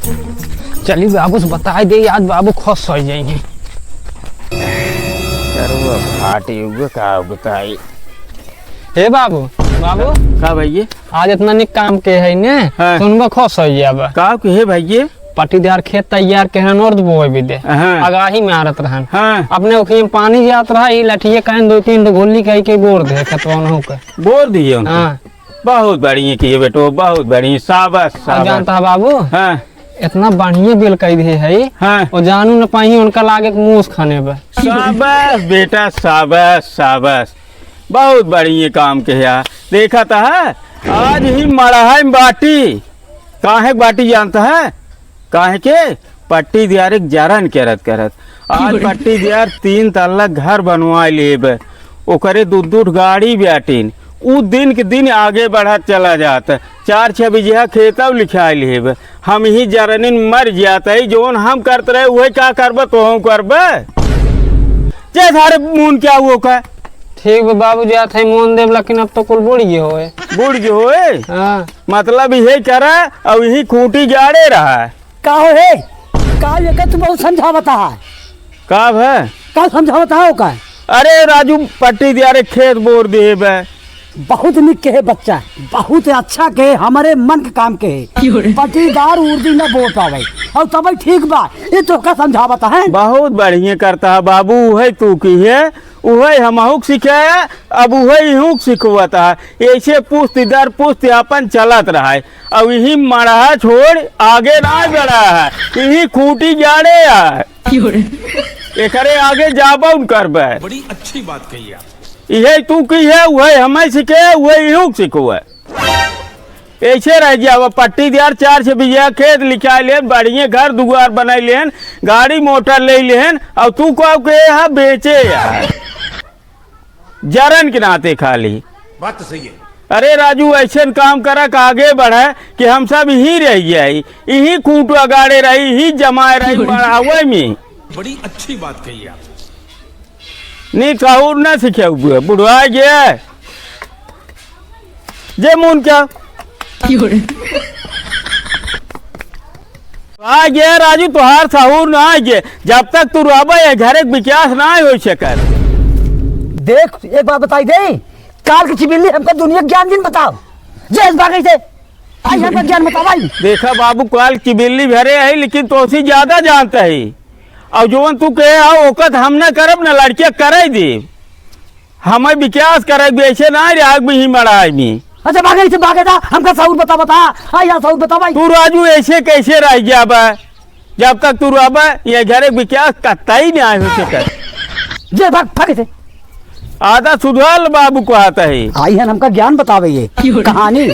चलिए बाबू से बता दे, आज बाबू खुश हो जाएंगे। का बताई। हे बाबू बाबू का भैया आज इतना निक काम के है ने, सुनबा खुश हो जाब। का के है भैया पट्टीदार खेत तैयार के हन और बोए भी दे आगाही में आरत रहन। अपने ओखी में पानी जात रहा, ई लठिए कहन 2-3 गोली कह के बोर दे खतवानो के बोर दिए। बहुत बढ़िया किए बेटो, बहुत बढ़िया, शाबाश शाबाश। जानता है बाबू इतना बढ़िया बिल कह दिए है और जानू न पाई उनका लागे मूस खाने पे। शाबाश बेटा, शाबाश शाबाश, बहुत बढ़िया काम किया। देखा था आज ही मड़ाई बाटी, काहे बाटी जानता है काहे के? पट्टी दियार एक जरन करत करत आज पट्टी दियार 3 तल्ला घर बनवा लेब, ओकरे 2 गाड़ी बैठीन, उ दिन के दिन आगे बढ़त चला जाता। 4-6 बीघा खेतव लिखा लेब, हम ही जरनिन मर जाता है। जोन हम करते रहे वही क्या करब तो हम करब। जे सारे मून क्या हुआ का ठीक है बाबू जाते है मोन देव, लेकिन अब तो कुल बुढ़ गए होए। मतलब यही करा और यही खूंटी गाड़े रहा का हो है का लेकर तू बहुत समझावता है का समझावता है का? अरे राजू पट्टी दिया रे खेत बोर दे बहुत निक के है बच्चा, बहुत अच्छा के हमारे मन के काम के है। पट्टीदार उर्दी न बोल पावे और तब ठीक बा, ये तो का समझावता है। बहुत बढ़िया करता है बाबू, वही तू की है वही हमहुक सिखाया, अब वही हूँ सिखवाता है। ऐसे पुस्ती दर पुस्ती अपन चलत रहा है, अब यही मरहा छोड़ आगे ना बढ़ा है, यही खूंटी जाड़े है, एकरे आगे जाबा करब। बड़ी अच्छी बात कही आप। यही तू की है वही हमें सीखे, वही हूँ सिखो है। ऐसे रह गया पट्टी दियार 4-6 बीघा खेत लिखा लेन, बढ़िया घर दुआर बना लेन, गाड़ी मोटर ले लेन, और तू कह के बेचे यार जरन के नाते खाली। बात तो सही है। अरे राजू ऐसे काम करा कि आगे बढ़े कि हम सब यही रह जाये, यही खूंटवा गाड़े रही, यही जमाए रही बढ़ावे में। बड़ी अच्छी बात कही आप। नहीं कहूर न सीखे हुए बुढ़वा गया जे मुन क्या आ गया राजू, तुहार सहूर ना आ गया जब तक तू रहबा घर एक विकास ना हो सके। देख एक बात बताई दे, काल की चिबिल्ली हमको दुनिया ज्ञान दिन बताओ, जैस भागे से आज हमको ज्ञान बता भाई। देखा बाबू काल की बिल्ली भरे है, लेकिन तो से ज्यादा जानता है, और जोन तू कहे ओकत हम न करब न लड़के करे दे, हमें विकास करे ऐसे ना आग में ही मड़ाई में। अच्छा भागे से भागे था हमका सहूर बता यहाँ सहूर बता भाई। तू राजू ऐसे कैसे रह गया बा, जब तक तू रहबा ये घर एक विकास कत्ता ही नहीं हो सके। जे भाग भागे से आधा सुधार बाबू को आता है, आई है हमका ज्ञान बतावे ये कहानी।